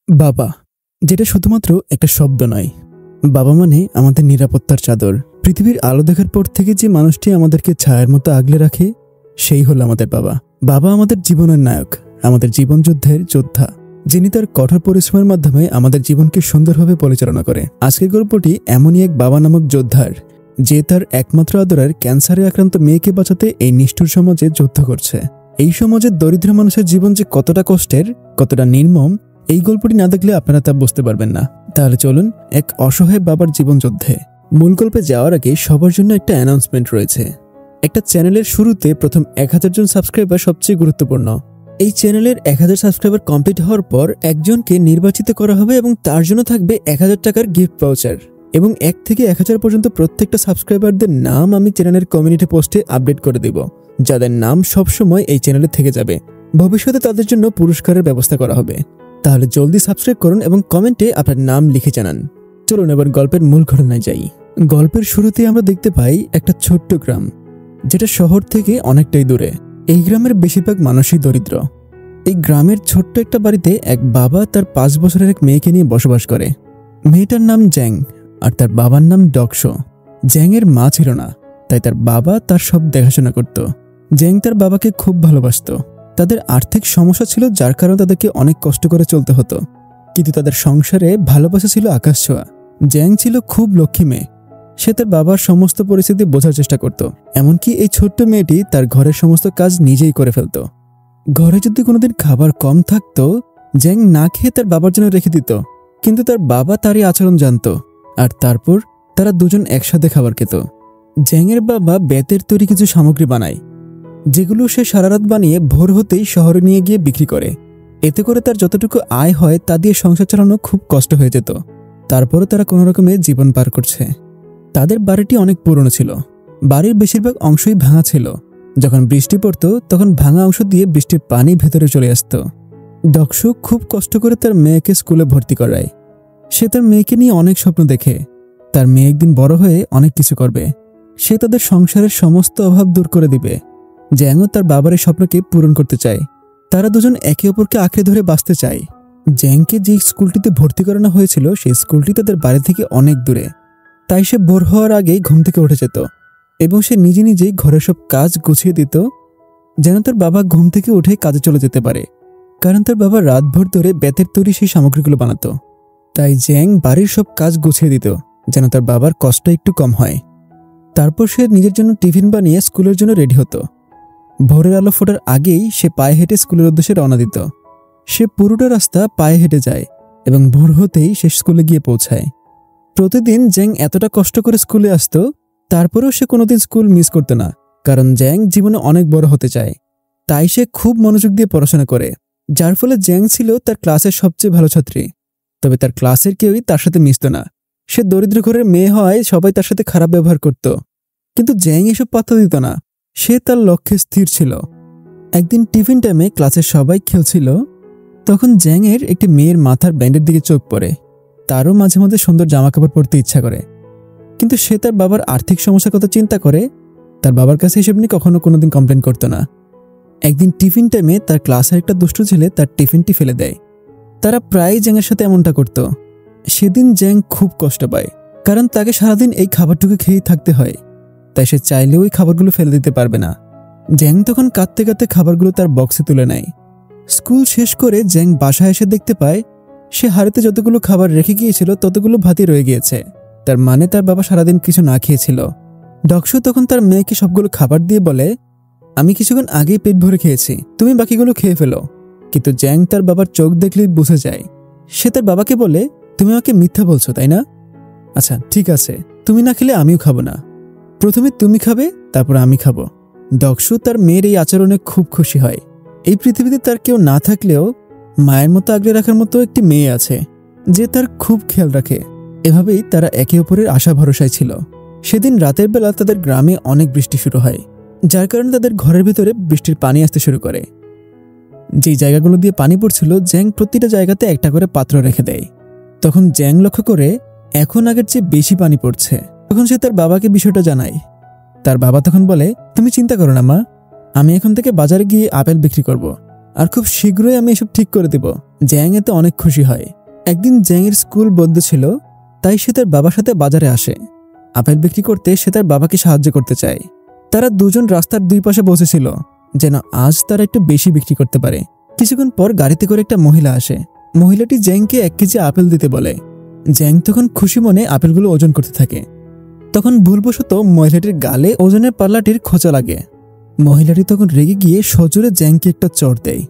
বাবা, যেটা শুধুমাত্র একটা শব্দ নয়। বাবা মানে আমাদের নিরাপত্তার চাদর। পৃথিবীর আলো দেখার পর থেকে যে মানুষটি আমাদেরকে ছায়ার মতো আগলে রাখে, সেই হলো আমাদের বাবা। বাবা আমাদের জীবনের নায়ক, আমাদের জীবন যুদ্ধের যোদ্ধা, যিনি তার কঠোর পরিশ্রমের মাধ্যমে আমাদের জীবনকে সুন্দরভাবে পরিচালনা করে। আজকের গল্পটি এমনই এক বাবা নামক যোদ্ধার, যে তার একমাত্র আদরের ক্যান্সারে আক্রান্ত মেয়েকে বাঁচাতে এই নিষ্ঠুর সমাজে যুদ্ধ করছে। এই সমাজের দরিদ্র মানুষের জীবন যে কতটা কষ্টের, কতটা নির্মম, এই গল্পটি না দেখলে আপনারা তা বুঝতে পারবেন না। তাহলে চলুন এক অসহায় বাবার জীবন যুদ্ধে। মূল গল্পে যাওয়ার আগে সবার জন্য একটা অ্যানাউন্সমেন্ট রয়েছে। একটা চ্যানেলের শুরুতে প্রথম 1000 জন সাবস্ক্রাইবার সবচেয়ে গুরুত্বপূর্ণ। এই চ্যানেলের 1000 সাবস্ক্রাইবার কমপ্লিট হওয়ার পর একজনকে নির্বাচিত করা হবে এবং তার জন্য থাকবে 1000 টাকার গিফট ভাউচার। এবং 1 থেকে 1000 পর্যন্ত প্রত্যেকটা সাবস্ক্রাইবারদের নাম আমি চ্যানেলের কমিউনিটি পোস্টে আপডেট করে দেব, যাদের নাম সবসময় এই চ্যানেলে থেকে যাবে। ভবিষ্যতে তাদের জন্য পুরস্কারের ব্যবস্থা করা হবে। তাহলে জলদি সাবস্ক্রাইব করুন এবং কমেন্টে আপনার নাম লিখে জানান। চলুন এবার গল্পের মূল ঘটনায় যাই। গল্পের শুরুতে আমরা দেখতে পাই একটা ছোট্ট গ্রাম, যেটা শহর থেকে অনেকটাই দূরে। এই গ্রামের বেশিরভাগ মানুষই দরিদ্র। এই গ্রামের ছোট্ট একটা বাড়িতে এক বাবা তার 5 বছরের এক মেয়েকে নিয়ে বসবাস করে। মেয়েটার নাম জ্যাং আর তার বাবার নাম ডকশো। জ্যাংয়ের মা ছিল না, তাই তার বাবা তার সব দেখাশোনা করত। জ্যাং তার বাবাকে খুব ভালোবাসত। তাদের আর্থিক সমস্যা ছিল, যার কারণে তাদেরকে অনেক কষ্ট করে চলতে হতো, কিন্তু তাদের সংসারে ভালোবাসা ছিল আকাশ ছোঁয়া। জ্যাং ছিল খুব লক্ষ্মী মেয়ে। সে তার বাবার সমস্ত পরিস্থিতি বোঝার চেষ্টা করত। এমনকি এই ছোট্ট মেয়েটি তার ঘরের সমস্ত কাজ নিজেই করে ফেলত। ঘরে যদি কোনোদিন খাবার কম থাকতো, জ্যাং না খেয়ে তার বাবার জন্য রেখে দিত, কিন্তু তার বাবা তারই আচরণ জানত, আর তারপর তারা দুজন একসাথে খাবার খেত। জ্যাংয়ের বাবা বেতের তৈরি কিছু সামগ্রী বানায়, যেগুলো সে সারা রাত বানিয়ে ভোর হতেই শহরে নিয়ে গিয়ে বিক্রি করে। এতে করে তার যতটুকু আয় হয় তা দিয়ে সংসার চালানো খুব কষ্ট হয়ে যেত। তারপরও তারা কোনো রকমে জীবন পার করছে। তাদের বাড়িটি অনেক পুরনো ছিল। বাড়ির বেশিরভাগ অংশই ভাঙা ছিল। যখন বৃষ্টি পড়তো তখন ভাঙা অংশ দিয়ে বৃষ্টির পানি ভেতরে চলে আসত। ডকশো খুব কষ্ট করে তার মেয়েকে স্কুলে ভর্তি করায়। সে তার মেয়েকে নিয়ে অনেক স্বপ্ন দেখে। তার মেয়ে একদিন বড় হয়ে অনেক কিছু করবে। সে তাদের সংসারের সমস্ত অভাব দূর করে দিবে। জ্যাংও তার বাবার এই স্বপ্নকে পূরণ করতে চায়। তারা দুজন একে অপরকে আঁকড়ে ধরে বাঁচতে চায়। জ্যাংকে যে স্কুলটিতে ভর্তি করানো হয়েছিল সেই স্কুলটি তাদের বাড়ি থেকে অনেক দূরে। তাই সে ভোর হওয়ার আগেই ঘুম থেকে উঠে যেত এবং সে নিজে নিজেই ঘরের সব কাজ গুছিয়ে দিত, যেন তার বাবা ঘুম থেকে উঠে কাজে চলে যেতে পারে। কারণ তার বাবা রাতভর ধরে বেতের তৈরি সেই সামগ্রীগুলো বানাতো। তাই জ্যাং বাড়ির সব কাজ গুছিয়ে দিত, যেন তার বাবার কষ্ট একটু কম হয়। তারপর সে নিজের জন্য টিফিন বানিয়ে স্কুলের জন্য রেডি হতো। ভোরের আলো ফোটার আগেই সে পায়ে হেঁটে স্কুলের উদ্দেশ্যে রওনা দিত। সে পুরোটা রাস্তা পায়ে হেঁটে যায় এবং ভোর হতেই সে স্কুলে গিয়ে পৌঁছায়। প্রতিদিন জ্যাং এতটা কষ্ট করে স্কুলে আসতো, তারপরেও সে কোনোদিন স্কুল মিস করতো না, কারণ জ্যাং জীবনে অনেক বড় হতে চায়। তাই সে খুব মনোযোগ দিয়ে পড়াশোনা করে, যার ফলে জ্যাং ছিল তার ক্লাসের সবচেয়ে ভালো ছাত্রী। তবে তার ক্লাসের কেউই তার সাথে মিশত না। সে দরিদ্র ঘরের মেয়ে হওয়ায় সবাই তার সাথে খারাপ ব্যবহার করত, কিন্তু জ্যাং এসব পাত্তা দিত না। সে তার লক্ষ্যে স্থির ছিল। একদিন টিফিন টাইমে ক্লাসের সবাই খেলছিল, তখন জ্যাংয়ের একটি মেয়ের মাথার ব্যান্ডের দিকে চোখ পড়ে। তারও মাঝে মাঝে সুন্দর জামাকাপড় পরতে ইচ্ছা করে, কিন্তু সে তার বাবার আর্থিক সমস্যার কথা চিন্তা করে তার বাবার কাছে এসব নিয়ে কখনো কোনোদিন কমপ্লেন করতো না। একদিন টিফিন টাইমে তার ক্লাসের একটা দুষ্টু ছেলে তার টিফিনটি ফেলে দেয়। তারা প্রায়ই জ্যাংয়ের সাথে এমনটা করত। সেদিন জ্যাং খুব কষ্ট পায়, কারণ তাকে সারাদিন এই খাবারটুকু খেয়েই থাকতে হয়। তাই সে চাইলেও ওই খাবারগুলো ফেলে দিতে পারবে না। জ্যাং তখন কাঁদতে কাঁদতে খাবারগুলো তার বক্সে তুলে নেয়। স্কুল শেষ করে জ্যাং বাসায় এসে দেখতে পায় সে হাড়িতে যতগুলো খাবার রেখে গিয়েছিল ততগুলো ভাতই রয়ে গিয়েছে। তার মানে তার বাবা সারাদিন কিছু না খেয়েছিল। ডকশো তখন তার মেয়েকে সবগুলো খাবার দিয়ে বলে, আমি কিছুক্ষণ আগেই পেট ভরে খেয়েছি, তুমি বাকিগুলো খেয়ে ফেলো। কিন্তু জ্যাং তার বাবার চোখ দেখলেই বুঝে যায়। সে তার বাবাকে বলে, তুমি আমাকে মিথ্যা বলছো তাই না? আচ্ছা ঠিক আছে, তুমি না খেলে আমিও খাবো না। প্রথমে তুমি খাবে, তারপর আমি খাবো। ডকশো তার মেয়ের এই আচরণে খুব খুশি হয়। এই পৃথিবীতে তার কেউ না থাকলেও মায়ের মতো আগলে রাখার মতো একটি মেয়ে আছে, যে তার খুব খেয়াল রাখে। এভাবেই তারা একে অপরের আশা ভরসায় ছিল। সেদিন রাতের বেলা তাদের গ্রামে অনেক বৃষ্টি শুরু হয়, যার কারণে তাদের ঘরের ভিতরে বৃষ্টির পানি আসতে শুরু করে। যেই জায়গাগুলো দিয়ে পানি পড়ছিল, জ্যাং প্রতিটা জায়গাতে একটা করে পাত্র রেখে দেয়। তখন জ্যাং লক্ষ্য করে এখন আগের চেয়ে বেশি পানি পড়ছে। তখন সে তার বাবাকে বিষয়টা জানায়। তার বাবা তখন বলে, তুমি চিন্তা করো না মা, আমি এখন থেকে বাজারে গিয়ে আপেল বিক্রি করব, আর খুব শীঘ্রই আমি এসব ঠিক করে দেব। জ্যাং এতে অনেক খুশি হয়। একদিন জ্যাংয়ের স্কুল বন্ধ ছিল, তাই সে তার বাবার সাথে বাজারে আসে। আপেল বিক্রি করতে সে তার বাবাকে সাহায্য করতে চায়। তারা দুজন রাস্তার দুই পাশে বসেছিল যেন আজ তারা একটু বেশি বিক্রি করতে পারে। কিছুক্ষণ পর গাড়িতে করে একটা মহিলা আসে। মহিলাটি জ্যাংকে 1 কেজি আপেল দিতে বলে। জ্যাং তখন খুশি মনে আপেলগুলো ওজন করতে থাকে। তখন ভুলবশত মহিলাটির গালে ওজনের পাল্লাটির খোঁচা লাগে। মহিলাটি তখন রেগে গিয়ে সজোরে জ্যাংকে একটা চড় দেয়।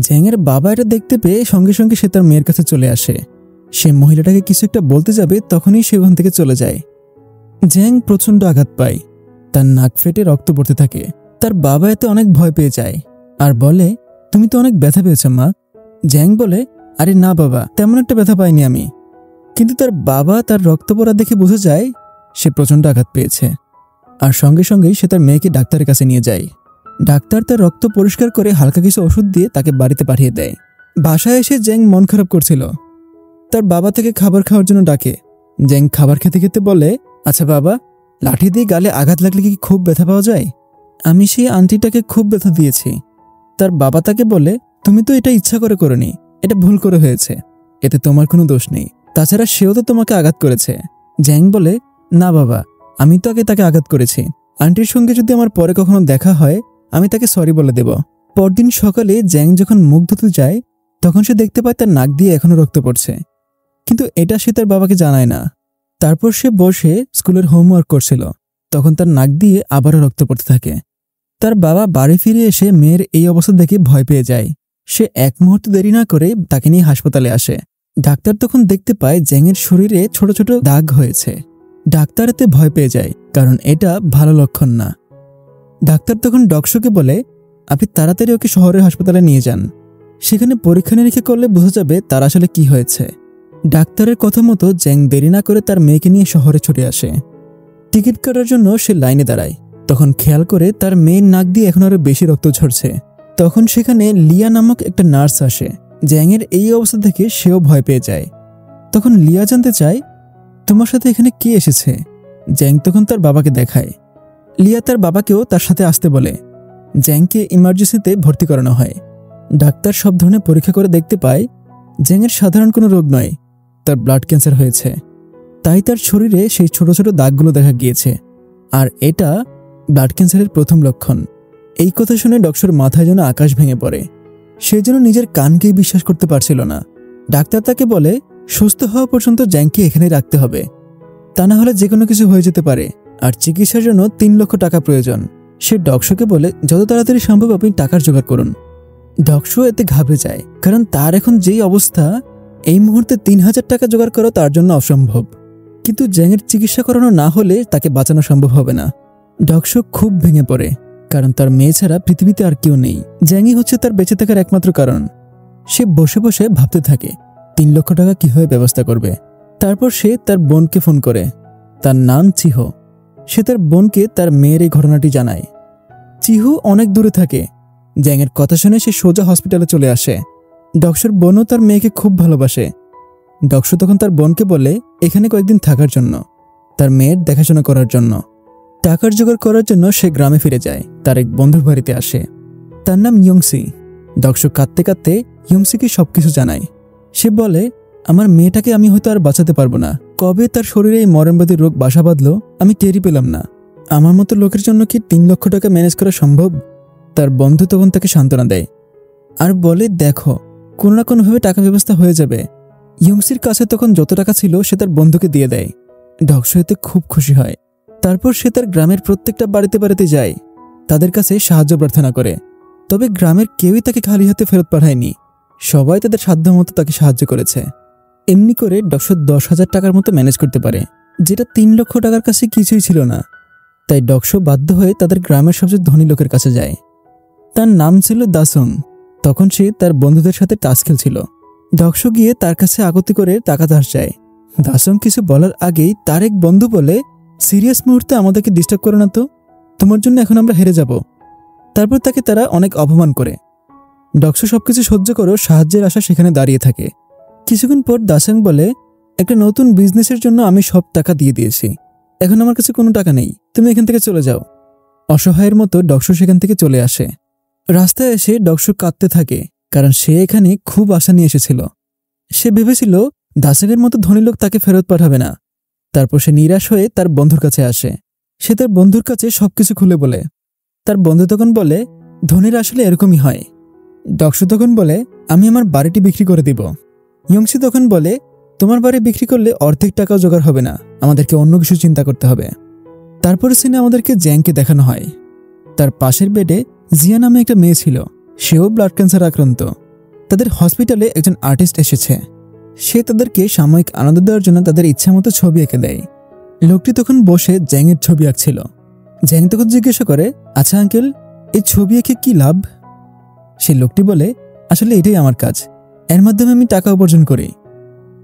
জ্যাংয়ের বাবা এটা দেখতে পেয়ে সঙ্গে সঙ্গে সে তার মেয়ের কাছে চলে আসে। সে মহিলাটাকে কিছু একটা বলতে যাবে, তখনই সে ওখান থেকে চলে যায়। জ্যাং প্রচণ্ড আঘাত পায়, তার নাক ফেটে রক্ত পড়তে থাকে। তার বাবা এতে অনেক ভয় পেয়ে যায় আর বলে, তুমি তো অনেক ব্যথা পেয়েছ মা। জ্যাং বলে, আরে না বাবা, তেমন একটা ব্যথা পাইনি আমি। কিন্তু তার বাবা তার রক্ত পড়া দেখে বোঝা যায় সে প্রচণ্ড আঘাত পেয়েছে। আর সঙ্গে সঙ্গেই সে তার মেয়েকে ডাক্তারের কাছে নিয়ে যায়। ডাক্তার তার রক্ত পরিষ্কার করে হালকা কিছু ওষুধ দিয়ে তাকে বাড়িতে পাঠিয়ে দেয়। বাসায় এসে জ্যাং মন খারাপ করছিল। তার বাবা থেকে খাবার খাওয়ার জন্য ডাকে। জ্যাং খাবার খেতে খেতে বলে, আচ্ছা বাবা, লাঠি দিয়ে গালে আঘাত লাগলে কি খুব ব্যথা পাওয়া যায়? আমি সেই আন্টিটাকে খুব ব্যথা দিয়েছি। তার বাবা তাকে বলে, তুমি তো এটা ইচ্ছা করে করনি, এটা ভুল করে হয়েছে, এতে তোমার কোনো দোষ নেই। তাছাড়া সেও তো তোমাকে আঘাত করেছে। জ্যাং বলে, না বাবা, আমি তো আগে তাকে আঘাত করেছি। আন্টির সঙ্গে যদি আমার পরে কখনো দেখা হয় আমি তাকে সরি বলে দেব। পরদিন সকালে জ্যাং যখন মুখ ধুতে যায় তখন সে দেখতে পায় তার নাক দিয়ে এখনো রক্ত পড়ছে, কিন্তু এটা সে তার বাবাকে জানায় না। তারপর সে বসে স্কুলের হোমওয়ার্ক করছিল, তখন তার নাক দিয়ে আবারও রক্ত পড়তে থাকে। তার বাবা বাড়ি ফিরে এসে মেয়ের এই অবস্থা দেখে ভয় পেয়ে যায়। সে এক মুহূর্ত দেরি না করে তাকে নিয়ে হাসপাতালে আসে। ডাক্তার তখন দেখতে পায় জ্যাংয়ের শরীরে ছোট ছোট দাগ হয়েছে। ডাক্তার এতে ভয় পেয়ে যায়, কারণ এটা ভালো লক্ষণ না। ডাক্তার তখন ডক্সকে বলে, আপনি তাড়াতাড়ি ওকে শহরের হাসপাতালে নিয়ে যান, সেখানে পরীক্ষা নিরীক্ষা করলে বোঝা যাবে তার আসলে কি হয়েছে। ডাক্তারের কথা মতো জ্যাং দেরি না করে তার মেয়েকে নিয়ে শহরে ছুটে আসে। টিকিট কাটার জন্য সে লাইনে দাঁড়ায়, তখন খেয়াল করে তার মেয়ের নাক দিয়ে এখন আরো বেশি রক্ত ঝরছে। তখন সেখানে লিয়া নামক একটা নার্স আসে। জ্যাংয়ের এই অবস্থা দেখে সেও ভয় পেয়ে যায়। তখন লিয়া জানতে চায়, তোমার সাথে এখানে কে এসেছে? জ্যাং তখন তার বাবাকে দেখায়। লিয়া তার বাবাকেও তার সাথে আসতে বলে। জ্যাংকে ইমার্জেন্সিতে ভর্তি করানো হয়। ডাক্তার সব ধরনের পরীক্ষা করে দেখতে পায় জ্যাংয়ের সাধারণ কোনো রোগ নয়, তার ব্লাড ক্যান্সার হয়েছে। তাই তার শরীরে সেই ছোট ছোট দাগগুলো দেখা গিয়েছে, আর এটা ব্লাড ক্যান্সারের প্রথম লক্ষণ। এই কথা শুনে ডক্টর মাথায় যেন আকাশ ভেঙে পড়ে। সে যেন নিজের কানকেই বিশ্বাস করতে পারছিল না। ডাক্তার তাকে বলে, সুস্থ হওয়া পর্যন্ত জ্যাংকে এখানে রাখতে হবে, তা না হলে যে কোনো কিছু হয়ে যেতে পারে, আর চিকিৎসার জন্য 3 লক্ষ টাকা প্রয়োজন। সে ডক্সকে বলে, যত তাড়াতাড়ি সম্ভব আপনি টাকার জোগাড় করুন। ডক্স এতে ঘাবড়ে যায়, কারণ তার এখন যেই অবস্থা, এই মুহূর্তে 3000 টাকা জোগাড় করা তার জন্য অসম্ভব। কিন্তু জ্যাংয়ের চিকিৎসা করানো না হলে তাকে বাঁচানো সম্ভব হবে না। ডক্স খুব ভেঙে পড়ে, কারণ তার মেয়ে ছাড়া পৃথিবীতে আর কেউ নেই। জ্যাংই হচ্ছে তার বেঁচে থাকার একমাত্র কারণ। সে বসে বসে ভাবতে থাকে 3 লক্ষ টাকা কিভাবে ব্যবস্থা করবে। তারপর সে তার বোনকে ফোন করে। তার নাম চিহো। সে তার বোনকে তার মেয়ের এই ঘটনাটি জানায়। চিহু অনেক দূরে থাকে। জ্যাংয়ের কথা শুনে সে সোজা হসপিটালে চলে আসে। ডক্সর বোনও তার মেয়েকে খুব ভালোবাসে। ডক্স তখন তার বোনকে বলে এখানে কয়েকদিন থাকার জন্য, তার মেয়ের দেখাশোনা করার জন্য। টাকার জোগাড় করার জন্য সে গ্রামে ফিরে যায়, তার এক বন্ধুর বাড়িতে আসে। তার নাম ইয়ংসি। ডক্স কাঁদতে কাঁদতে ইয়ংসিকে সবকিছু জানায়। সে বলে, আমার মেয়েটাকে আমি হয়তো আর বাঁচাতে পারবো না। কবে তার শরীরে এই মরণবাদী রোগ বাসা বাঁধলো আমি টেরই পেলাম না। আমার মতো লোকের জন্য কি 3 লক্ষ টাকা ম্যানেজ করা সম্ভব? তার বন্ধু তখন তাকে সান্ত্বনা দেয় আর বলে, দেখো, কোনো না কোনোভাবে টাকা ব্যবস্থা হয়ে যাবে। ইয়ংসির কাছে তখন যত টাকা ছিল সে তার বন্ধুকে দিয়ে দেয়। ডক্স এতে খুব খুশি হয়। তারপর সে তার গ্রামের প্রত্যেকটা বাড়িতে বাড়িতে যায়, তাদের কাছে সাহায্য প্রার্থনা করে। তবে গ্রামের কেউই তাকে খালি হাতে ফেরত পাঠায়নি। সবাই তাদের সাধ্যমতো তাকে সাহায্য করেছে। এমনি করে ডক্স 10,000 টাকার মতো ম্যানেজ করতে পারে, যেটা 3 লক্ষ টাকার কাছে কিছুই ছিল না। তাই ডক্স বাধ্য হয়ে তাদের গ্রামের সবচেয়ে ধনী লোকের কাছে যায়। তার নাম ছিল দাসং। তখন সে তার বন্ধুদের সাথে টাস খেলছিল। ডক্স গিয়ে তার কাছে আগতি করে টাকা ধার চায়। দাসং কিছু বলার আগেই তার এক বন্ধু বলে, সিরিয়াস মুহূর্তে আমাদেরকে ডিস্টার্ব করো না তো, তোমার জন্য এখন আমরা হেরে যাব। তারপর তাকে তারা অনেক অপমান করে। ডক্স সবকিছু সহ্য করেও সাহায্যের আশা সেখানে দাঁড়িয়ে থাকে। কিছুক্ষণ পর দাসং বলে, একটা নতুন বিজনেসের জন্য আমি সব টাকা দিয়ে দিয়েছি, এখন আমার কাছে কোনো টাকা নেই, তুমি এখান থেকে চলে যাও। অসহায়ের মতো ডক্স সেখান থেকে চলে আসে। রাস্তায় এসে ডক্স কাঁদতে থাকে, কারণ সে এখানে খুব আশা নিয়ে এসেছিল। সে ভেবেছিল দাসের মতো ধনী লোক তাকে ফেরত পাঠাবে না। তারপর সে নিরাশ হয়ে তার বন্ধুর কাছে আসে। সে তার বন্ধুর কাছে সবকিছু খুলে বলে। তার বন্ধু তখন বলে, ধনীরা আসলে এরকমই হয়। ডক্সু তখন বলে, আমি আমার বাড়িটি বিক্রি করে দিব। ইয়ংসি তখন বলে, তোমার বাড়ি বিক্রি করলে অর্ধেক টাকাও জোগাড় হবে না, আমাদেরকে অন্য কিছু চিন্তা করতে হবে। তারপরে সিনে আমাদেরকে জ্যাংকে দেখানো হয়। তার পাশের বেডে জিয়া নামে একটা মেয়ে ছিল। সেও ব্লাড ক্যান্সার আক্রান্ত। তাদের হসপিটালে একজন আর্টিস্ট এসেছে। সে তাদেরকে সাময়িক আনন্দ দেওয়ার জন্য তাদের ইচ্ছা মতো ছবি এঁকে দেয়। লোকটি তখন বসে জ্যাংয়ের ছবি আঁকছিল। জ্যাং তখন জিজ্ঞাসা করে, আচ্ছা আঙ্কেল, এই ছবি এঁকে কি লাভ? সে লোকটি বলে, আসলে এটাই আমার কাজ, এর মাধ্যমে আমি টাকা উপার্জন করি।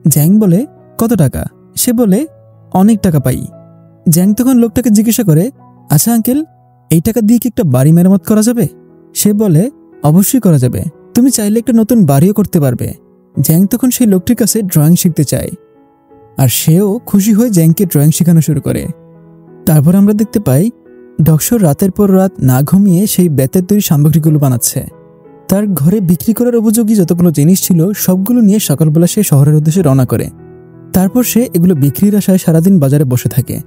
জ্যাং বলে, কত টাকা? সে বলে, অনেক টাকা পাই। জ্যাং তখন লোকটাকে জিজ্ঞাসা করে, আচ্ছা আঙ্কেল, এই টাকা দিয়ে কি একটা বাড়ি মেরামত করা যাবে? সে বলে, অবশ্যই করা যাবে, তুমি চাইলে একটা নতুন বাড়িও করতে পারবে। জ্যাং তখন সেই লোকটির কাছে ড্রয়িং শিখতে চায়, আর সেও খুশি হয়ে জ্যাংকে ড্রয়িং শেখানো শুরু করে। তারপর আমরা দেখতে পাই ডক্সর রাতের পর রাত না ঘুমিয়ে সেই বেতের তৈরি সামগ্রীগুলো বানাচ্ছে। তার ঘরে বিক্রি করার উপযোগী যতগুলো জিনিস ছিল সবগুলো নিয়ে সকালবেলা সে শহরের উদ্দেশ্যে রওনা করে। তারপর সে এগুলো বিক্রির আশায় সারাদিন বাজারে বসে থাকে,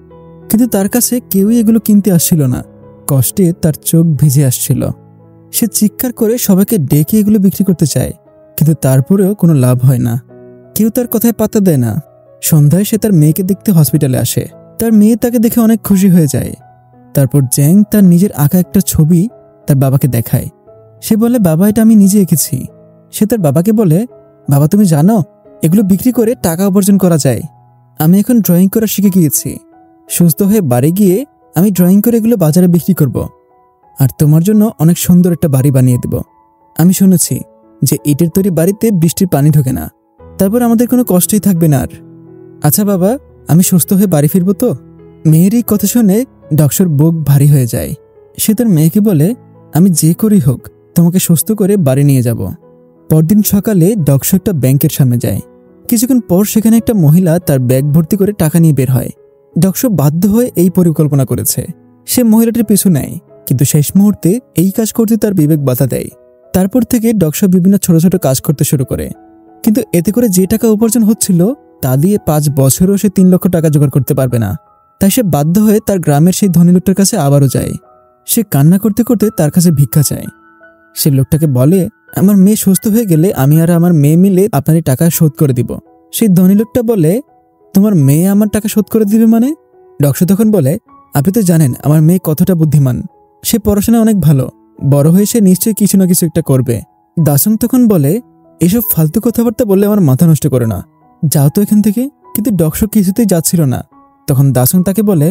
কিন্তু তার কাছে কেউই এগুলো কিনতে আসছিল না। কষ্টে তার চোখ ভিজে আসছিল। সে চিৎকার করে সবাইকে ডেকে এগুলো বিক্রি করতে চায়, কিন্তু তারপরেও কোনো লাভ হয় না। কেউ তার কথায় পাত্তা দেয় না। সন্ধ্যায় সে তার মেয়েকে দেখতে হসপিটালে আসে। তার মেয়ে তাকে দেখে অনেক খুশি হয়ে যায়। তারপর জ্যাং তার নিজের আঁকা একটা ছবি তার বাবাকে দেখায়। সে বলে, বাবা, এটা আমি নিজে এঁকেছি। সে তার বাবাকে বলে, বাবা, তুমি জানো এগুলো বিক্রি করে টাকা উপার্জন করা যায়। আমি এখন ড্রয়িং করা শিখে গিয়েছি। সুস্থ হয়ে বাড়ি গিয়ে আমি ড্রয়িং করে এগুলো বাজারে বিক্রি করব, আর তোমার জন্য অনেক সুন্দর একটা বাড়ি বানিয়ে দেব। আমি শুনেছি যে ইটের তৈরি বাড়িতে বৃষ্টির পানি ঢোকে না, তারপর আমাদের কোনো কষ্টই থাকবে না আর। আচ্ছা বাবা, আমি সুস্থ হয়ে বাড়ি ফিরবো তো? মেয়ের এই কথা শুনে ডক্সর বুক ভারী হয়ে যায়। সে তার মেয়েকে বলে, আমি যে করেই হোক তোমাকে সুস্থ করে বাড়ি নিয়ে যাব। পরদিন সকালে ডক্সর একটা ব্যাংকের সামনে যায়। কিছুক্ষণ পর সেখানে একটা মহিলা তার ব্যাগ ভর্তি করে টাকা নিয়ে বের হয়। ডক্সর বাধ্য হয়ে এই পরিকল্পনা করেছে। সে মহিলাটির পিছু নেয়, কিন্তু শেষ মুহূর্তে এই কাজ করতে তার বিবেক বাধা দেয়। তারপর থেকে ডক্সর বিভিন্ন ছোট ছোট কাজ করতে শুরু করে, কিন্তু এতে করে যে টাকা উপার্জন হচ্ছিল তা দিয়ে 5 বছরও সে 3 লক্ষ টাকা জোগাড় করতে পারবে না। তাই সে বাধ্য হয়ে তার গ্রামের সেই ধনী লোকটার কাছে আবারও যায়। সে কান্না করতে করতে তার কাছে ভিক্ষা চায়। সে লোকটাকে বলে, আমার মেয়ে সুস্থ হয়ে গেলে আমি আর আমার মেয়ে মিলে আপনার এই টাকা শোধ করে দিব। সেই ধনী লোকটা বলে, তোমার মেয়ে আমার টাকা শোধ করে দিবে মানে? ডক্সর তখন বলে, আপনি তো জানেন আমার মেয়ে কতটা বুদ্ধিমান। সে পড়াশোনা অনেক ভালো, বড় হয়ে সে নিশ্চয়ই কিছু না কিছু একটা করবে। দাসং তখন বলে, এসব ফালতু কথাবার্তা বললে আমার মাথা নষ্ট করে না, যাও তো এখান থেকে। কিন্তু ডক্সর কিছুতেই যাচ্ছিল না। তখন দাসং তাকে বলে,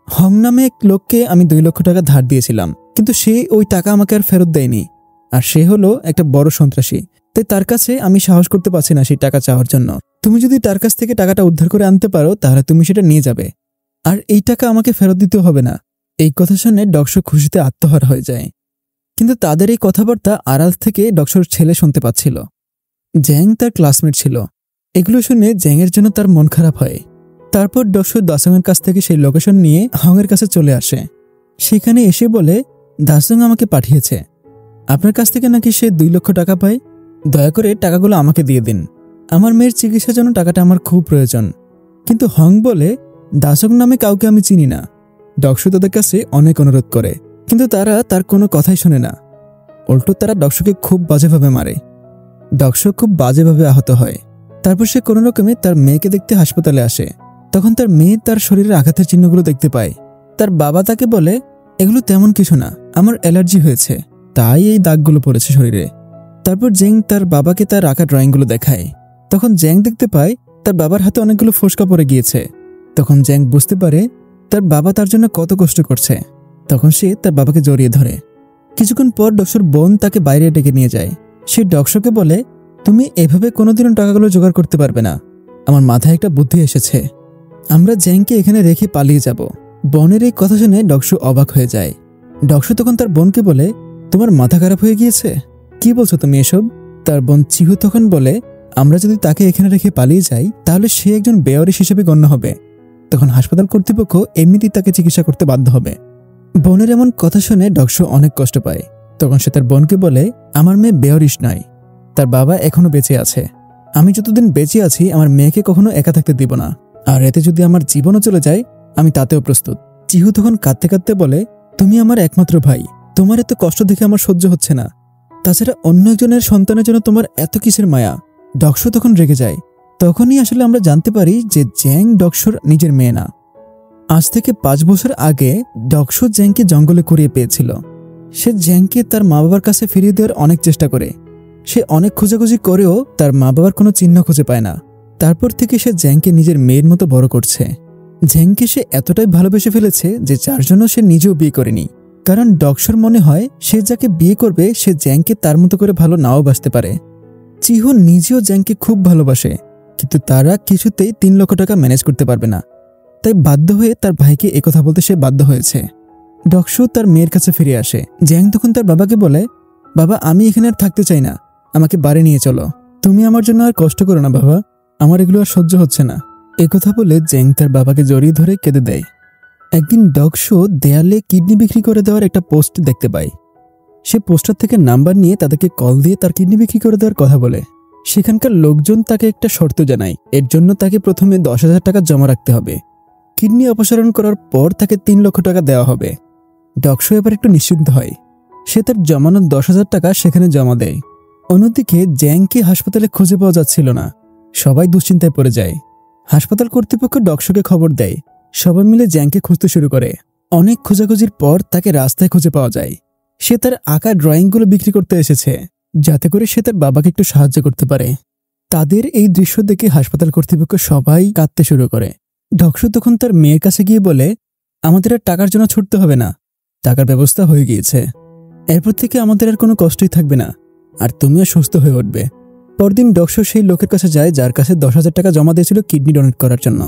হং নামে এক লোককে আমি 2 লক্ষ টাকা ধার দিয়েছিলাম, কিন্তু সে ওই টাকা আমাকে আর ফেরত দেয়নি। আর সে হলো একটা বড় সন্ত্রাসী, তাই তার কাছে আমি সাহস করতে পারছি না সেই টাকা চাওয়ার জন্য। তুমি যদি তার কাছ থেকে টাকাটা উদ্ধার করে আনতে পারো তাহলে তুমি সেটা নিয়ে যাবে, আর এই টাকা আমাকে ফেরত দিতে হবে না। এই কথা শুনে ডক্সর খুশিতে আত্মহারা হয়ে যায়। কিন্তু তাদের এই কথাবার্তা আড়াল থেকে ডক্সর ছেলে শুনতে পাচ্ছিল। জ্যাং তার ক্লাসমেট ছিল। এগুলো শুনে জ্যাংয়ের জন্য তার মন খারাপ হয়। তারপর ডক্সর দাসংয়ের কাছ থেকে সেই লোকেশন নিয়ে হংয়ের কাছে চলে আসে। সেখানে এসে বলে, দাসং আমাকে পাঠিয়েছে, আপনার কাছ থেকে নাকি সে 2 লক্ষ টাকা পায়। দয়া করে টাকাগুলো আমাকে দিয়ে দিন, আমার মেয়ের চিকিৎসার জন্য টাকাটা আমার খুব প্রয়োজন। কিন্তু হং বলে, দাসং নামে কাউকে আমি চিনি না। ডক্সর তাদের কাছে অনেক অনুরোধ করে, কিন্তু তারা তার কোনো কথাই শোনে না। উল্টো তারা ডক্সরকে খুব বাজেভাবে মারে। ডক্সর খুব বাজেভাবে আহত হয়। তারপর সে কোনো রকমে তার মেয়েকে দেখতে হাসপাতালে আসে। তখন তার মেয়ে তার শরীরের আঘাতের চিহ্নগুলো দেখতে পায়। তার বাবা তাকে বলে, এগুলো তেমন কিছু না, আমার অ্যালার্জি হয়েছে, তাই এই দাগগুলো পড়েছে শরীরে। তারপর জ্যাং তার বাবাকে তার আঁকা ড্রয়িংগুলো দেখায়। তখন জ্যাং দেখতে পায় তার বাবার হাতে অনেকগুলো ফোসকা পড়ে গিয়েছে। তখন জ্যাং বুঝতে পারে তার বাবা তার জন্য কত কষ্ট করছে। তখন সে তার বাবাকে জড়িয়ে ধরে। কিছুক্ষণ পর ডক্সর বোন তাকে বাইরে ডেকে নিয়ে যায়। সে ডক্সরকে বলে, তুমি এভাবে কোনোদিনও টাকাগুলো জোগাড় করতে পারবে না। আমার মাথায় একটা বুদ্ধি এসেছে, আমরা জ্যাংকে এখানে রেখে পালিয়ে যাব। বোনের এই কথা শুনে ডক্সর অবাক হয়ে যায়। ডক্সর তখন তার বোনকে বলে, তোমার মাথা খারাপ হয়ে গিয়েছে, কি বলছো তুমি এসব? তার বোন চিহু তখন বলে, আমরা যদি তাকে এখানে রেখে পালিয়ে যাই তাহলে সে একজন বেওয়ারিশ হিসেবে গণ্য হবে। তখন হাসপাতাল কর্তৃপক্ষ এমনিতেই তাকে চিকিৎসা করতে বাধ্য হবে। বোনের এমন কথা শুনে ডক্সর অনেক কষ্ট পায়। তখন সে তার বোনকে বলে, আমার মেয়ে বেওয়ারিশ নয়, তার বাবা এখনো বেঁচে আছে, আমি যতদিন বেঁচে আছি আমার মেয়েকে কখনো একা থাকতে দিব না, আর এতে যদি আমার জীবনও চলে যায় আমি তাতেও প্রস্তুত। চিহু তখন কাঁদতে কাঁদতে বলে, তুমি আমার একমাত্র ভাই, তোমার এত কষ্ট দেখে আমার সহ্য হচ্ছে না। তাছাড়া অন্য একজনের সন্তানের জন্য তোমার এত কিসের মায়া? ডকশো তখন রেগে যায়। তখনই আসলে আমরা জানতে পারি যে জ্যাং ডকশোর নিজের মেয়ে না। আজ থেকে 5 বছর আগে ডকশো জ্যাংকে জঙ্গলে কুড়িয়ে পেয়েছিল। সে জ্যাংকে তার মা বাবার কাছে ফিরিয়ে দেওয়ার অনেক চেষ্টা করে। সে অনেক খোঁজাখুঁজি করেও তার মা বাবার কোনো চিহ্ন খুঁজে পায় না। তারপর থেকে সে জ্যাংকে নিজের মেয়ের মতো বড় করছে। জ্যাংকে সে এতটাই ভালোবেসে ফেলেছে যে যার জন্য সে নিজেও বিয়ে করেনি। কারণ ডকশোর মনে হয় সে যাকে বিয়ে করবে সে জ্যাংকে তার মতো করে ভালো নাও বাসতে পারে। চিহু নিজেও জ্যাংকে খুব ভালোবাসে, কিন্তু তারা কিছুতেই 3 লক্ষ টাকা ম্যানেজ করতে পারবে না। তাই বাধ্য হয়ে তার ভাইকে একথা বলতে সে বাধ্য হয়েছে। ডকশো তার মেয়ের কাছে ফিরে আসে। জ্যাং তখন তার বাবাকে বলে, বাবা আমি এখানে আর থাকতে চাই না, আমাকে বাড়ি নিয়ে চলো। তুমি আমার জন্য আর কষ্ট করো না বাবা, আমার এগুলো আর সহ্য হচ্ছে না। একথা বলে জ্যাং তার বাবাকে জড়িয়ে ধরে কেঁদে দেয়। একদিন ডকশো দেয়ালে কিডনি বিক্রি করে দেওয়ার একটা পোস্ট দেখতে পায়। সে পোস্টার থেকে নাম্বার নিয়ে তাদেরকে কল দিয়ে তার কিডনি বিক্রি করে দেওয়ার কথা বলে। সেখানকার লোকজন তাকে একটা শর্ত জানায়, এর জন্য তাকে প্রথমে 10,000 টাকা জমা রাখতে হবে। কিডনি অপসারণ করার পর তাকে 3 লক্ষ টাকা দেওয়া হবে। ডকশো এবার একটু নিশ্চিন্ত হয়। সে তার জমানো 10,000 টাকা সেখানে জমা দেয়। অন্যদিকে জ্যাংকে হাসপাতালে খুঁজে পাওয়া যাচ্ছিল না। সবাই দুশ্চিন্তায় পড়ে যায়। হাসপাতাল কর্তৃপক্ষ ডকশোকে খবর দেয়। সবাই মিলে জ্যাংকে খুঁজতে শুরু করে। অনেক খোঁজাখুঁজির পর তাকে রাস্তায় খুঁজে পাওয়া যায়। সে তার আঁকা ড্রয়িংগুলো বিক্রি করতে এসেছে, যাতে করে সে তার বাবাকে একটু সাহায্য করতে পারে। তাদের এই দৃশ্য দেখে হাসপাতাল কর্তৃপক্ষ সবাই কাঁদতে শুরু করে। ডকশো তখন তার মেয়ের কাছে গিয়ে বলে, আমাদের আর টাকার জন্য ছুটতে হবে না, টাকার ব্যবস্থা হয়ে গিয়েছে। এরপর থেকে আমাদের আর কোনো কষ্টই থাকবে না, আর তুমিও সুস্থ হয়ে উঠবে। পরদিন ডকশো সেই লোকের কাছে যায় যার কাছে 10,000 টাকা জমা দিয়েছিল কিডনি ডোনেট করার জন্য।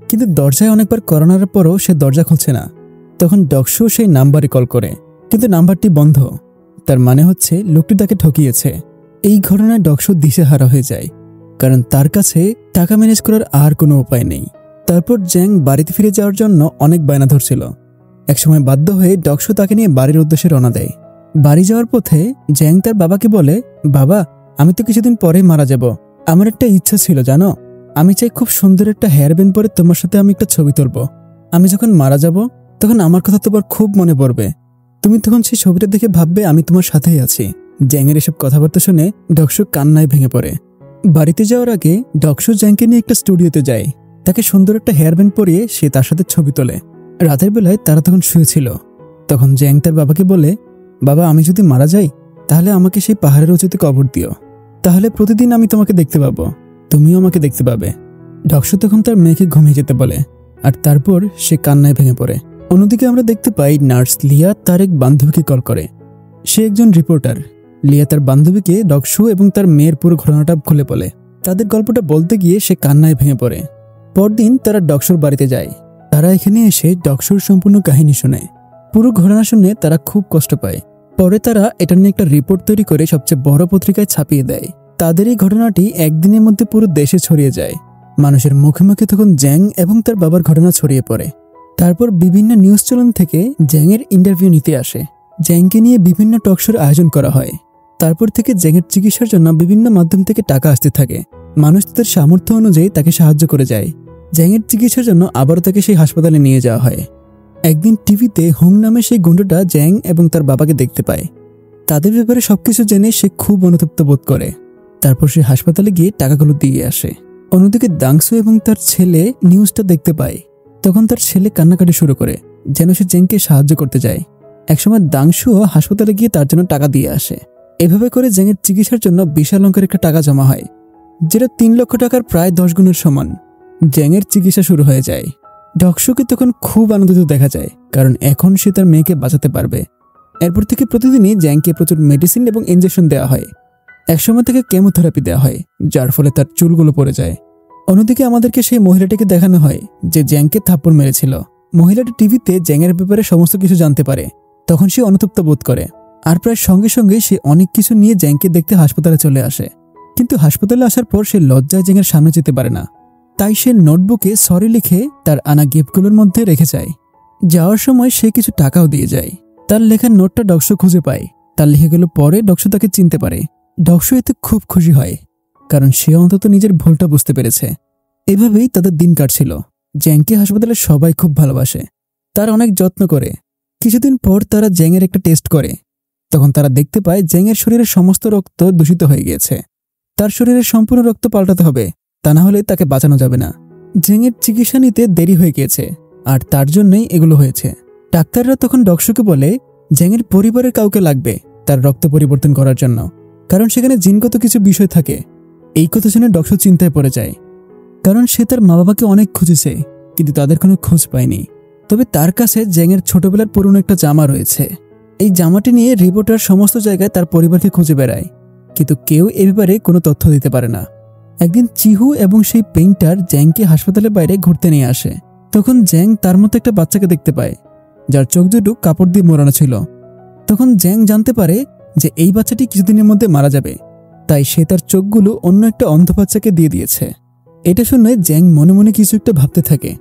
কিন্তু দরজায় অনেকবার করানোর পরও সে দরজা খুলছে না। তখন ডকশো সেই নাম্বারে কল করে, কিন্তু নাম্বারটি বন্ধ। তার মানে হচ্ছে লোকটি তাকে ঠকিয়েছে। এই ঘটনায় ডকশো দিশেহারা হয়ে যায়, কারণ তার কাছে টাকা ম্যানেজ করার আর কোনো উপায় নেই। তারপর জ্যাং বাড়িতে ফিরে যাওয়ার জন্য অনেক বায়না ধরছিল। একসময় বাধ্য হয়ে ডকশো তাকে নিয়ে বাড়ির উদ্দেশ্যে রওনা দেয়। বাড়ি যাওয়ার পথে জ্যাং তার বাবাকে বলে, বাবা আমি তো কিছুদিন পরেই মারা যাব। আমার একটা ইচ্ছা ছিল জানো, আমি চাই খুব সুন্দর একটা হেয়ার ব্যান্ড পরে তোমার সাথে আমি একটা ছবি তুলব। আমি যখন মারা যাব তখন আমার কথা তোমার খুব মনে পড়বে। তুমি তখন সেই ছবিটা দেখে ভাববে আমি তোমার সাথেই আছি। জ্যাংয়ের এসব কথাবার্তা শুনে ডকশো কান্নায় ভেঙে পড়ে। বাড়িতে যাওয়ার আগে ডকশো জ্যাংকে নিয়ে একটা স্টুডিওতে যায়। তাকে সুন্দর একটা হেয়ার ব্যান্ড পরিয়ে সে তার সাথে ছবি তোলে। রাতের বেলায় তারা তখন শুয়েছিল। তখন জ্যাং তার বাবাকে বলে, বাবা আমি যদি মারা যাই তাহলে আমাকে সেই পাহাড়ের উঁচুতে কবর দিও, তাহলে প্রতিদিন আমি তোমাকে দেখতে পাবো, তুমিও আমাকে দেখতে পাবে। ডকশো তখন তার মেয়েকে ঘুমিয়ে যেতে বলে, আর তারপর সে কান্নায় ভেঙে পড়ে। অন্যদিকে আমরা দেখতে পাই নার্স লিয়া তার এক বান্ধবীকে কল করে। সে একজন রিপোর্টার। লিয়া তার বান্ধবীকে ডকশো এবং তার মেয়ের পুরো ঘটনাটা খুলে বলে। তাদের গল্পটা বলতে গিয়ে সে কান্নায় ভেঙে পড়ে। পরদিন তারা ডকশোর বাড়িতে যায়। তারা এখানে এসে ডকশোর সম্পূর্ণ কাহিনী শোনে। পুরো ঘটনা শুনে তারা খুব কষ্ট পায়। পরে তারা এটা নিয়ে একটা রিপোর্ট তৈরি করে সবচেয়ে বড় পত্রিকায় ছাপিয়ে দেয়। তাদের এই ঘটনাটি একদিনের মধ্যে পুরো দেশে ছড়িয়ে যায়। মানুষের মুখে মুখে তখন জ্যাং এবং তার বাবার ঘটনা ছড়িয়ে পড়ে। তারপর বিভিন্ন নিউজ চ্যানেল থেকে জ্যাংয়ের ইন্টারভিউ নিতে আসে। জ্যাংকে নিয়ে বিভিন্ন টকশোর আয়োজন করা হয়। তারপর থেকে জ্যাংয়ের চিকিৎসার জন্য বিভিন্ন মাধ্যম থেকে টাকা আসতে থাকে। মানুষ তাদের সামর্থ্য অনুযায়ী তাকে সাহায্য করে যায়। জ্যাংয়ের চিকিৎসার জন্য আবারও তাকে সেই হাসপাতালে নিয়ে যাওয়া হয়। একদিন টিভিতে হোং নামে সেই গুন্ডাটা জ্যাং এবং তার বাবাকে দেখতে পায়। তাদের ব্যাপারে সবকিছু জেনে সে খুব অনুতপ্ত বোধ করে। তারপর সে হাসপাতালে গিয়ে টাকাগুলো দিয়ে আসে। অন্যদিকে দাংসু এবং তার ছেলে নিউজটা দেখতে পায়। তখন তার ছেলে কান্নাকাটি শুরু করে, যেন সে জ্যাংকে সাহায্য করতে যায়। একসময় দাংশুও হাসপাতালে গিয়ে তার জন্য টাকা দিয়ে আসে। এভাবে করে জ্যাংয়ের চিকিৎসার জন্য বিশাল অঙ্কের একটা টাকা জমা হয়, যেটা 3 লক্ষ টাকার প্রায় 10 গুণের সমান। জ্যাংয়ের চিকিৎসা শুরু হয়ে যায়। ডকশোকে তখন খুব আনন্দিত দেখা যায়, কারণ এখন সে তার মেয়েকে বাঁচাতে পারবে। এরপর থেকে প্রতিদিনই জ্যাংকে প্রচুর মেডিসিন এবং ইনজেকশন দেওয়া হয়। একসময় থেকে কেমোথেরাপি দেওয়া হয়, যার ফলে তার চুলগুলো পড়ে যায়। অন্যদিকে আমাদেরকে সেই মহিলাটিকে দেখানো হয় যে জ্যাংকে থাপ্পড় মেরেছিল। মহিলাটি টিভিতে জ্যাংয়ের ব্যাপারে সমস্ত কিছু জানতে পারে। তখন সে অনুতপ্ত বোধ করে, আর প্রায় সঙ্গে সঙ্গে সে অনেক কিছু নিয়ে জ্যাংকে দেখতে হাসপাতালে চলে আসে। কিন্তু হাসপাতালে আসার পর সে লজ্জায় জ্যাংয়ের সামনে যেতে পারে না। তাই সে নোটবুকে সরি লিখে তার আনা গিফটগুলোর মধ্যে রেখে যায়। যাওয়ার সময় সে কিছু টাকাও দিয়ে যায়। তার লেখার নোটটা ডকশো খুঁজে পায়। তার লিখে গেল পরে ডকশো তাকে চিনতে পারে। ডকশো এতে খুব খুশি হয়। কারণ সে অন্তত নিজের ভুলটা বুঝতে পেরেছে। এভাবেই তাদের দিন কাটছিল। জ্যাংকে হাসপাতালে সবাই খুব ভালোবাসে, তার অনেক যত্ন করে। কিছুদিন পর তারা জ্যাংয়ের একটা টেস্ট করে। তখন তারা দেখতে পায় জ্যাংয়ের শরীরের সমস্ত রক্ত দূষিত হয়ে গিয়েছে। তার শরীরের সম্পূর্ণ রক্ত পাল্টাতে হবে, তা না হলে তাকে বাঁচানো যাবে না। জ্যাংয়ের চিকিৎসা নিতে দেরি হয়ে গিয়েছে, আর তার জন্যই এগুলো হয়েছে। ডাক্তাররা তখন ডক্সুকে বলে জ্যাংয়ের পরিবারের কাউকে লাগবে তার রক্ত পরিবর্তন করার জন্য, কারণ সেখানে জিনগত কিছু বিষয় থাকে। এই কথা শুনে ডক্সু চিন্তায় পড়ে যায়, কারণ সে তার মা বাবাকে অনেক খুঁজেছে, কিন্তু তাদের কোনো খোঁজ পায়নি। তবে তার কাছে জ্যাংয়ের ছোটবেলার পুরনো একটা জামা রয়েছে। এই জামাটি নিয়ে রিপোর্টার সমস্ত জায়গায় তার পরিবারকে খুঁজে বেড়ায়, কিন্তু কেউ এ ব্যাপারে কোনো তথ্য দিতে পারে না। একদিন চিহু এবং সেই পেইন্টার জ্যাংকে হাসপাতালের বাইরে ঘুরতে নিয়ে আসে। তখন জ্যাং তার মতো একটা বাচ্চাকে দেখতে পায়, যার চোখ দুটো কাপড় দিয়ে মোড়ানো ছিল। তখন জ্যাং জানতে পারে যে এই বাচ্চাটি কিছুদিনের মধ্যে মারা যাবে, তাই সে তার চোখগুলো অন্য একটা অন্ধ বাচ্চাকে দিয়ে দিয়েছে। এটা শুনে জ্যাং মনে মনে কিছু একটা ভাবতে থাকে।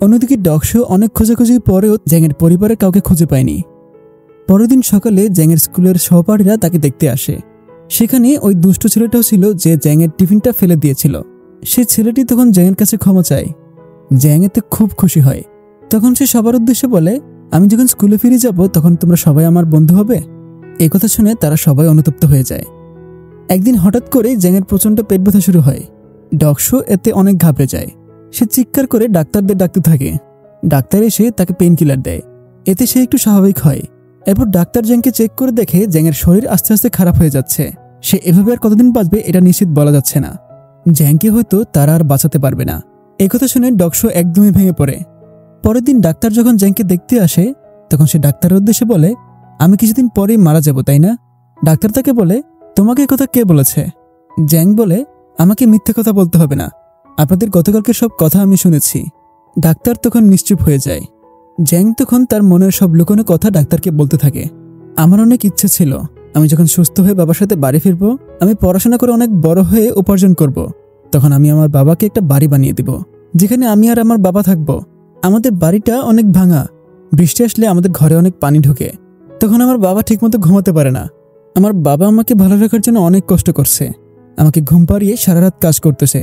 অন্যদিকে ডক্সু অনেক খোঁজাখুঁজির পরেও জ্যাংয়ের পরিবারের কাউকে খুঁজে পায়নি। পরের দিন সকালে জ্যাংয়ের স্কুলের সহপাঠীরা তাকে দেখতে আসে। সেখানে ওই দুষ্ট ছেলেটাও ছিল যে জ্যাংয়ের টিফিনটা ফেলে দিয়েছিল। সে ছেলেটি তখন জ্যাংয়ের কাছে ক্ষমা চায়। জ্যাং এতে খুব খুশি হয়। তখন সে সবার উদ্দেশ্যে বলে, আমি যখন স্কুলে ফিরে যাব তখন তোমরা সবাই আমার বন্ধু হবে। এই কথা শুনে তারা সবাই অনুতপ্ত হয়ে যায়। একদিন হঠাৎ করে জ্যাংয়ের প্রচণ্ড পেট ব্যথা শুরু হয়। ডক্সু এতে অনেক ঘাবড়ে যায়। সে চিৎকার করে ডাক্তারদের ডাকতে থাকে। ডাক্তার এসে তাকে পেইন কিলার দেয়। এতে সে একটু স্বাভাবিক হয়। এরপর ডাক্তার জ্যাংকে চেক করে দেখে জ্যাংয়ের শরীর আস্তে আস্তে খারাপ হয়ে যাচ্ছে। সে এভাবে আর কতদিন বাঁচবে এটা নিশ্চিত বলা যাচ্ছে না। জ্যাংকে হয়তো তারা আর বাঁচাতে পারবে না। একথা শুনে ডক্সু একদমই ভেঙে পড়ে। পরের দিন ডাক্তার যখন জ্যাংকে দেখতে আসে তখন সে ডাক্তারের উদ্দেশ্যে বলে, আমি কিছুদিন পরেই মারা যাব, তাই না? ডাক্তার তাকে বলে, তোমাকে একথা কে বলেছে? জ্যাং বলে, আমাকে মিথ্যে কথা বলতে হবে না, আপনাদের গতকালকে সব কথা আমি শুনেছি। ডাক্তার তখন নিশ্চুপ হয়ে যায়। জ্যাং তখন তার মনের সব লুকোনো কথা ডাক্তারকে বলতে থাকে। আমার অনেক ইচ্ছে ছিল আমি যখন সুস্থ হয়ে বাবার সাথে বাড়ি ফিরবো, আমি পড়াশোনা করে অনেক বড় হয়ে উপার্জন করব। তখন আমি আমার বাবাকে একটা বাড়ি বানিয়ে দিব, যেখানে আমি আর আমার বাবা থাকবো। আমাদের বাড়িটা অনেক ভাঙা, বৃষ্টি আসলে আমাদের ঘরে অনেক পানি ঢোকে। তখন আমার বাবা ঠিকমতো ঘুমাতে পারে না। আমার বাবা আমাকে ভালো রাখার জন্য অনেক কষ্ট করছে, আমাকে ঘুম পাড়িয়ে সারা রাত কাজ করতেছে।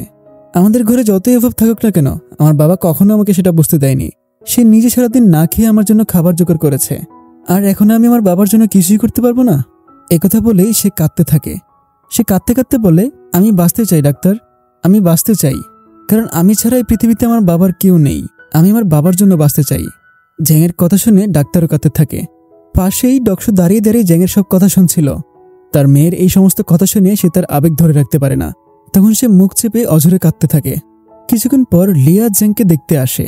আমাদের ঘরে যতই অভাব থাকুক না কেন, আমার বাবা কখনো আমাকে সেটা বুঝতে দেয়নি। সে নিজে সারাদিন না খেয়ে আমার জন্য খাবার জোগাড় করেছে, আর এখন আমি আমার বাবার জন্য কিছুই করতে পারবো না। একথা বলেই সে কাঁদতে থাকে। সে কাঁদতে কাঁদতে বলে, আমি বাঁচতে চাই ডাক্তার, আমি বাঁচতে চাই, কারণ আমি ছাড়া এই পৃথিবীতে আমার বাবার কেউ নেই। আমি আমার বাবার জন্য বাঁচতে চাই। জ্যাংয়ের কথা শুনে ডাক্তারও কাঁদতে থাকে। পাশেই ডক্সু দাঁড়িয়ে দাঁড়িয়ে জ্যাংয়ের সব কথা শুনছিল। তার মেয়ের এই সমস্ত কথা শুনে সে তার আবেগ ধরে রাখতে পারে না। তখন সে মুখ চেপে অঝরে কাঁদতে থাকে। কিছুক্ষণ পর লিয়া জ্যাংকে দেখতে আসে।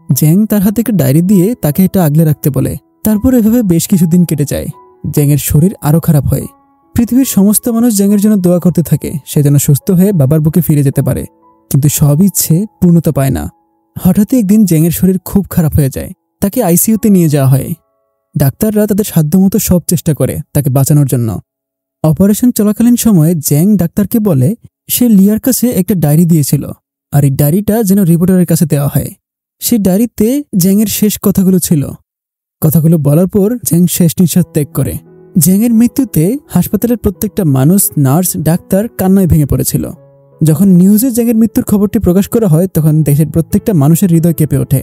জ্যাং তার হাতে একটা ডায়েরি দিয়ে তাকে এটা আগলে রাখতে বলে। তারপর এভাবে বেশ কিছুদিন কেটে যায়। জ্যাংয়ের শরীর আরো খারাপ হয়। পৃথিবীর সমস্ত মানুষ জ্যাংয়ের জন্য দোয়া করতে থাকে সে যেন সুস্থ হয়ে বাবার বুকে ফিরে যেতে পারে, কিন্তু সব ইচ্ছে পূর্ণতা পায় না। হঠাৎই একদিন জ্যাংয়ের শরীর খুব খারাপ হয়ে যায়। তাকে আইসিইউতে নিয়ে যাওয়া হয়। ডাক্তাররা তাদের সাধ্যমতো সব চেষ্টা করে তাকে বাঁচানোর জন্য। অপারেশন চলাকালীন সময়ে জ্যাং ডাক্তারকে বলে সে লিয়ার কাছে একটা ডায়েরি দিয়েছিল, আর এই ডায়েরিটা যেন রিপোর্টারের কাছে দেওয়া হয়। সেই ডায়েরিতে জ্যাংয়ের শেষ কথাগুলো ছিল। কথাগুলো বলার পর জ্যাং শেষ নিঃশ্বাস ত্যাগ করে। জ্যাংয়ের মৃত্যুতে হাসপাতালের প্রত্যেকটা মানুষ, নার্স, ডাক্তার কান্নায় ভেঙে পড়েছিল। যখন নিউজে জ্যাংয়ের মৃত্যুর খবরটি প্রকাশ করা হয় তখন দেশের প্রত্যেকটা মানুষের হৃদয় কেঁপে ওঠে।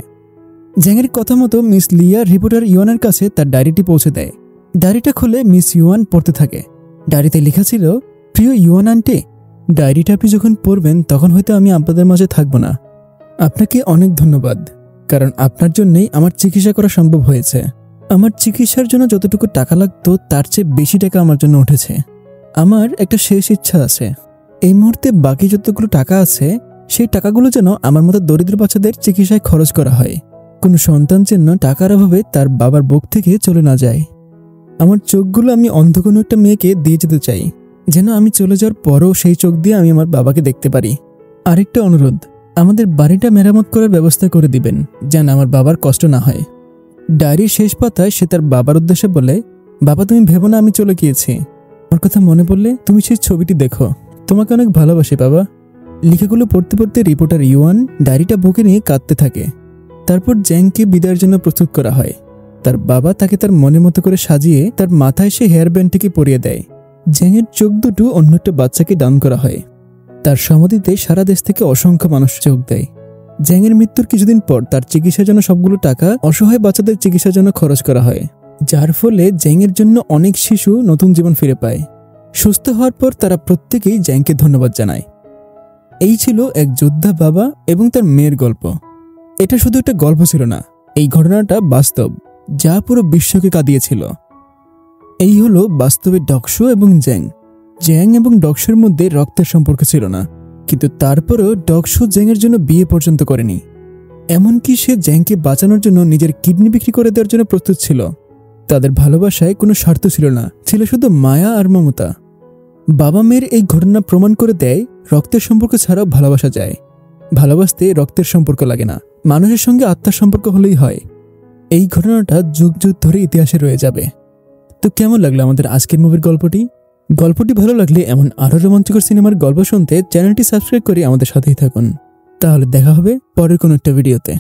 জ্যাংয়ের কথা মতো মিস লিয়া রিপোর্টার ইউয়ানের কাছে তার ডায়েরিটি পৌঁছে দেয়। ডায়েরিটা খুলে মিস ইউয়ান পড়তে থাকে। ডায়েরিতে লেখা ছিল, প্রিয় ইউয়ান আন্টি, ডায়েরিটা আপনি যখন পড়বেন তখন হয়তো আমি আপনাদের মাঝে থাকবো না। আপনাকে অনেক ধন্যবাদ, কারণ আপনার জন্যই আমার চিকিৎসা করা সম্ভব হয়েছে। আমার চিকিৎসার জন্য যতটুকু টাকা লাগতো তার চেয়ে বেশি টাকা আমার জন্য উঠেছে। আমার একটা শেষ ইচ্ছা আছে, এই মুহূর্তে বাকি যতগুলো টাকা আছে সেই টাকাগুলো যেন আমার মতো দরিদ্র বাচ্চাদের চিকিৎসায় খরচ করা হয়। কোনো সন্তান যেন টাকার অভাবে তার বাবার বুক থেকে চলে না যায়। আমার চোখগুলো আমি অন্ধ কোনো একটা মেয়েকে দিয়ে যেতে চাই, যেন আমি চলে যাওয়ার পরও সেই চোখ দিয়ে আমি আমার বাবাকে দেখতে পারি। আরেকটা অনুরোধ, আমাদের বাড়িটা মেরামত করার ব্যবস্থা করে দিবেন, যেন আমার বাবার কষ্ট না হয়। ডায়েরির শেষ পাতায় সে তার বাবার উদ্দেশ্যে বলে, বাবা তুমি ভেবো না আমি চলে গিয়েছি, আমার কথা মনে পড়লে তুমি সেই ছবিটি দেখো, তোমাকে অনেক ভালোবাসি বাবা। লেখাগুলো পড়তে পড়তে রিপোর্টার ইউয়ান ডায়েরিটা বুকে নিয়ে কাঁদতে থাকে। তারপর জ্যাংকে বিদায়ের জন্য প্রস্তুত করা হয়। তার বাবা তাকে তার মনের মতো করে সাজিয়ে তার মাথায় সে হেয়ার ব্যান্ডটিকে পরিয়ে দেয়। জ্যাংয়ের চোখ দুটো অন্য একটা বাচ্চাকে দান করা হয়। তার সমাধিতে সারা দেশ থেকে অসংখ্য মানুষ যোগ দেয়। জ্যাংয়ের মৃত্যুর কিছুদিন পর তার চিকিৎসার জন্য সবগুলো টাকা অসহায় বাচ্চাদের চিকিৎসার জন্য খরচ করা হয়, যার ফলে জ্যাংয়ের জন্য অনেক শিশু নতুন জীবন ফিরে পায়। সুস্থ হওয়ার পর তারা প্রত্যেকেই জ্যাংকে ধন্যবাদ জানায়। এই ছিল এক যোদ্ধা বাবা এবং তার মেয়ের গল্প। এটা শুধু একটা গল্প ছিল না, এই ঘটনাটা বাস্তব, যা পুরো বিশ্বকে কাঁদিয়েছিল। এই হলো বাস্তবে ডকশো এবং জ্যাং। জ্যাং এবং ডকশোর মধ্যে রক্তের সম্পর্ক ছিল না, কিন্তু তারপরেও ডকশো জ্যাংয়ের জন্য বিয়ে পর্যন্ত করেনি। এমনকি সে জ্যাংকে বাঁচানোর জন্য নিজের কিডনি বিক্রি করে দেওয়ার জন্য প্রস্তুত ছিল। তাদের ভালোবাসায় কোনো স্বার্থ ছিল না, ছিল শুধু মায়া আর মমতা। বাবা মেয়ের এই ঘটনা প্রমাণ করে দেয় রক্তের সম্পর্ক ছাড়াও ভালোবাসা যায়। ভালোবাসতে রক্তের সম্পর্ক লাগে না, মানুষের সঙ্গে আত্মার সম্পর্ক হলেই হয়। এই ঘটনাটা যুগ যুগ ধরে ইতিহাসে রয়ে যাবে। তো কেমন লাগলো আমাদের আজকের মুভির গল্পটি ভালো লাগলে এমন আরো রোমাঞ্চকর সিনেমার গল্প শুনতে চ্যানেলটি সাবস্ক্রাইব করে আমাদের সাথেই থাকুন। তাহলে দেখা হবে পরের কোনো একটা ভিডিওতে।